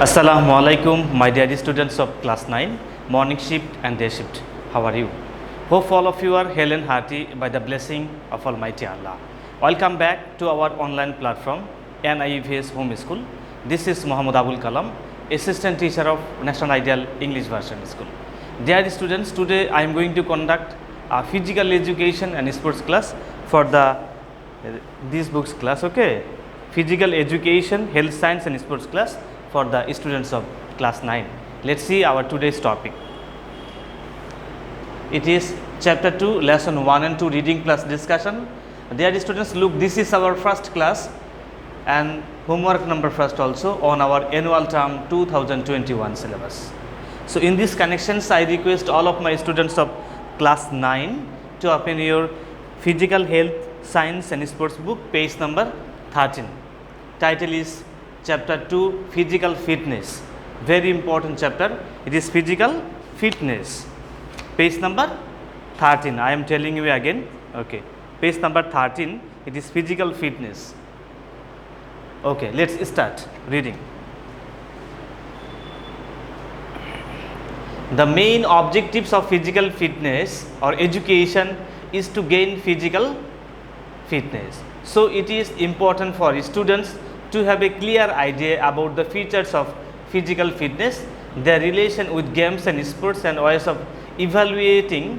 Assalamu alaikum, my dear students of class 9, morning shift and day shift. How are you? Hope all of you are hale and hearty by the blessing of Almighty Allah. Welcome back to our online platform, NIEVS Home School. This is Muhammad Abul Kalam, Assistant Teacher of National Ideal English Version School. Dear students, today I am going to conduct a physical education and sports class for these books class, okay? Physical education, health science and sports class for the students of class 9. Let's see our today's topic. It is chapter 2, lesson 1 and 2, reading plus discussion. Dear students, look, this is our first class and homework number first also on our annual term 2021 syllabus. So in these connections, I request all of my students of class 9 to open your physical health, science and sports book, page number 13. Title is chapter 2, physical fitness. Very important chapter. It is physical fitness. Page number 13. I am telling you again. Okay. Page number 13. It is physical fitness. Okay. Let's start reading. The main objectives of physical fitness or education is to gain physical fitness. So it is important for students to have a clear idea about the features of physical fitness, their relation with games and sports and ways of evaluating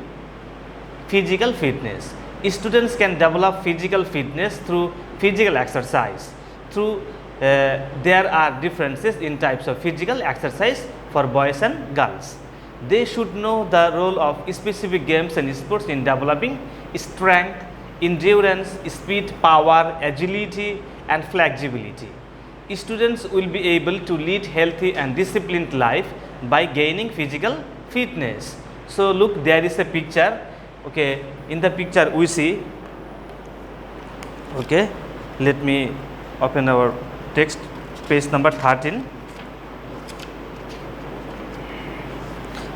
physical fitness. Students can develop physical fitness through physical exercise. There are differences in types of physical exercise for boys and girls. They should know the role of specific games and sports in developing strength, endurance, speed, power, agility and flexibility. Students will be able to lead healthy and disciplined life by gaining physical fitness. So look, there is a picture. Okay, in the picture we see, okay, let me open our text, page number 13.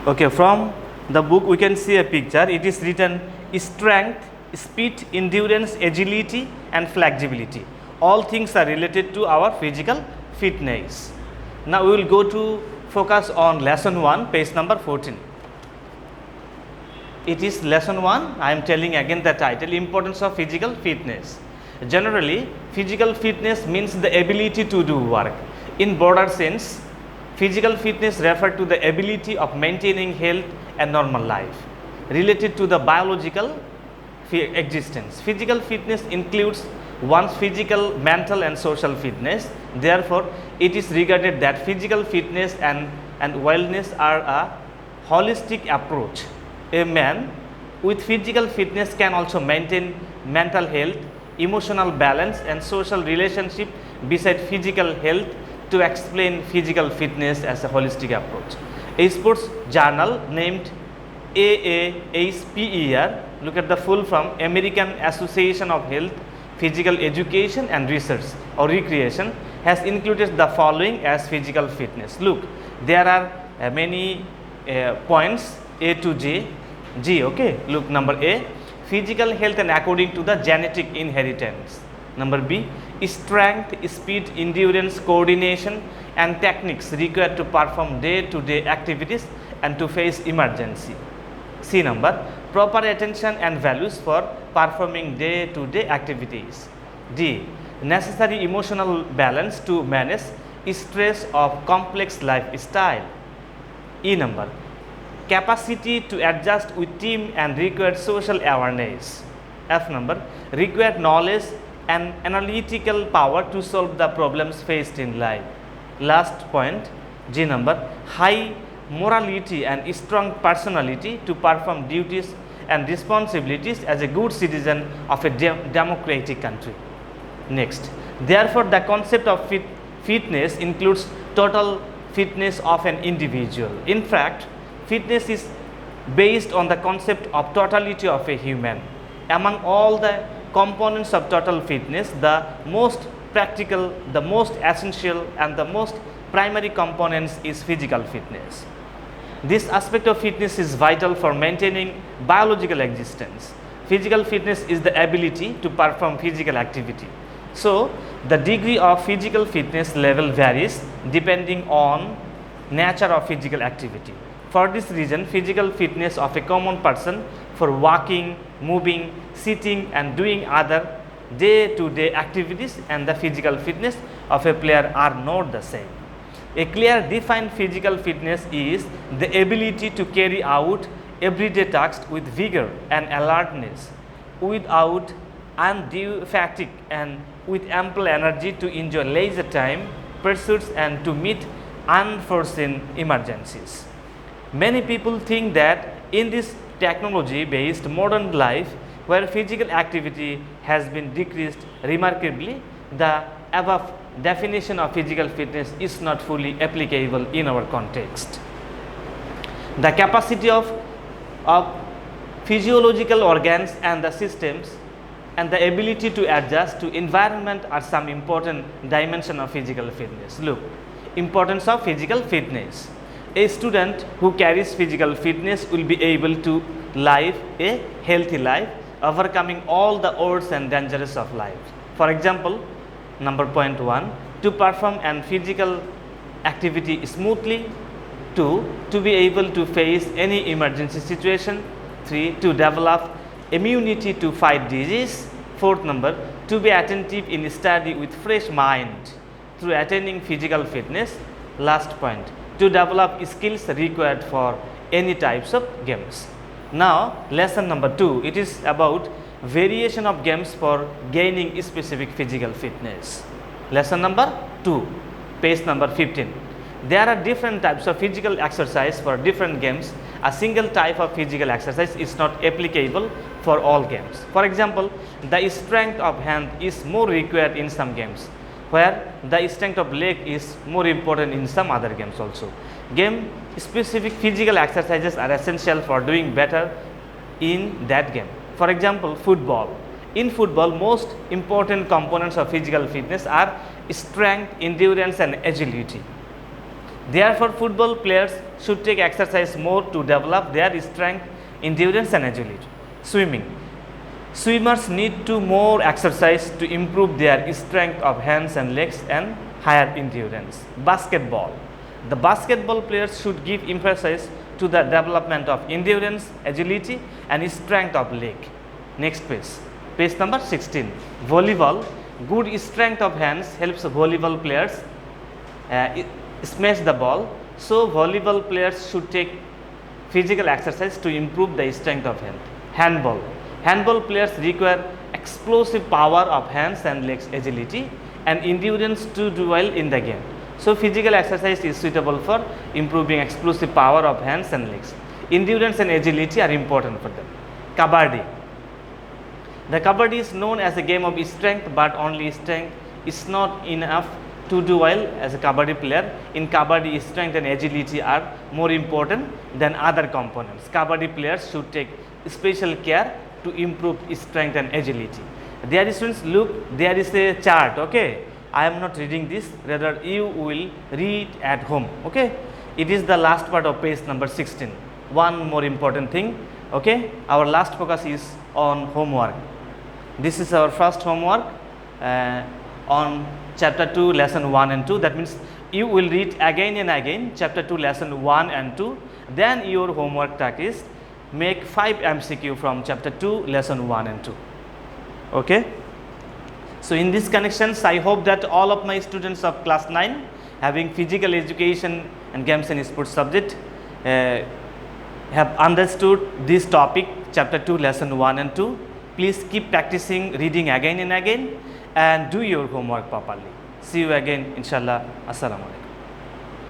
Okay, from the book we can see a picture. It is written strength, speed, endurance, agility and flexibility. All things are related to our physical fitness. Now we will go to focus on lesson 1, page number 14. It is lesson 1. I am telling again the title, importance of physical fitness. Generally, physical fitness means the ability to do work. In broader sense, physical fitness refers to the ability of maintaining health and normal life related to the biological existence. Physical fitness includes one's physical, mental and social fitness. Therefore, it is regarded that physical fitness and wellness are a holistic approach. A man with physical fitness can also maintain mental health, emotional balance and social relationship beside physical health to explain physical fitness as a holistic approach. A sports journal named AAHPER, look at the full from American Association of Health, Physical Education and Research or Recreation, has included the following as physical fitness. Look, there are many points A to G, okay. Look, number A, physical health and according to the genetic inheritance. Number B, strength, speed, endurance, coordination and techniques required to perform day-to-day activities and to face emergency. C number, proper attention and values for performing day-to-day activities. D, necessary emotional balance to manage stress of complex lifestyle. E number, capacity to adjust with team and required social awareness. F number, required knowledge and analytical power to solve the problems faced in life. Last point, G number, high morality and strong personality to perform duties and responsibilities as a good citizen of a democratic country. Next, therefore the concept of fitness includes total fitness of an individual. In fact, fitness is based on the concept of totality of a human. Among all the components of total fitness, the most practical, the most essential and the most primary components is physical fitness. This aspect of fitness is vital for maintaining biological existence. Physical fitness is the ability to perform physical activity So the degree of physical fitness level varies depending on nature of physical activity. For this reason, physical fitness of a common person for walking, moving, sitting and doing other day-to-day activities and the physical fitness of a player are not the same. A clear defined physical fitness is the ability to carry out everyday tasks with vigor and alertness, without undue fatigue and with ample energy to enjoy leisure time pursuits and to meet unforeseen emergencies. Many people think that in this technology based modern life where physical activity has been decreased remarkably, the above definition of physical fitness is not fully applicable in our context. The capacity of physiological organs and the systems and the ability to adjust to environment are some important dimension of physical fitness. Look, importance of physical fitness. A student who carries physical fitness will be able to live a healthy life, overcoming all the odds and dangers of life. For example, number point 1, to perform an physical activity smoothly. 2, to be able to face any emergency situation. 3, to develop immunity to fight disease. 4th number, to be attentive in study with fresh mind through attaining physical fitness. Last point, to develop skills required for any types of games. Now lesson number 2, it is about variation of games for gaining specific physical fitness. Lesson number 2, page number 15. There are different types of physical exercise for different games. A single type of physical exercise is not applicable for all games. For example, the strength of hand is more required in some games, where the strength of leg is more important in some other games also. Game specific physical exercises are essential for doing better in that game. For example, football. In football, most important components of physical fitness are strength, endurance and agility. Therefore, football players should take exercise more to develop their strength, endurance and agility. Swimming. Swimmers need to more exercise to improve their strength of hands and legs and higher endurance. Basketball. The basketball players should give emphasis to the development of endurance, agility and strength of leg. Next page, page number 16. Volleyball. Good strength of hands helps volleyball players smash the ball. So, volleyball players should take physical exercise to improve the strength of hand. Handball. Handball players require explosive power of hands and legs, agility and endurance to do well in the game. So, physical exercise is suitable for improving explosive power of hands and legs. Endurance and agility are important for them. Kabaddi. The kabaddi is known as a game of strength, but only strength is not enough to do well as a kabaddi player. In kabaddi, strength and agility are more important than other components. Kabaddi players should take special care to improve strength and agility. There is, students, look, there is a chart. Okay, I am not reading this, rather you will read at home. Okay, it is the last part of page number 16. One more important thing. Okay, our last focus is on homework. This is our first homework on chapter 2 lesson 1 and 2. That means you will read again and again chapter 2 lesson 1 and 2. Then your homework task is make 5 MCQ from chapter 2 lesson 1 and 2. Okay. So in these connections, I hope that all of my students of class 9 having physical education and games and sports subject have understood this topic chapter 2 lesson 1 and 2. Please keep practicing reading again and again and do your homework properly. See you again, inshallah. Assalamu alaikum.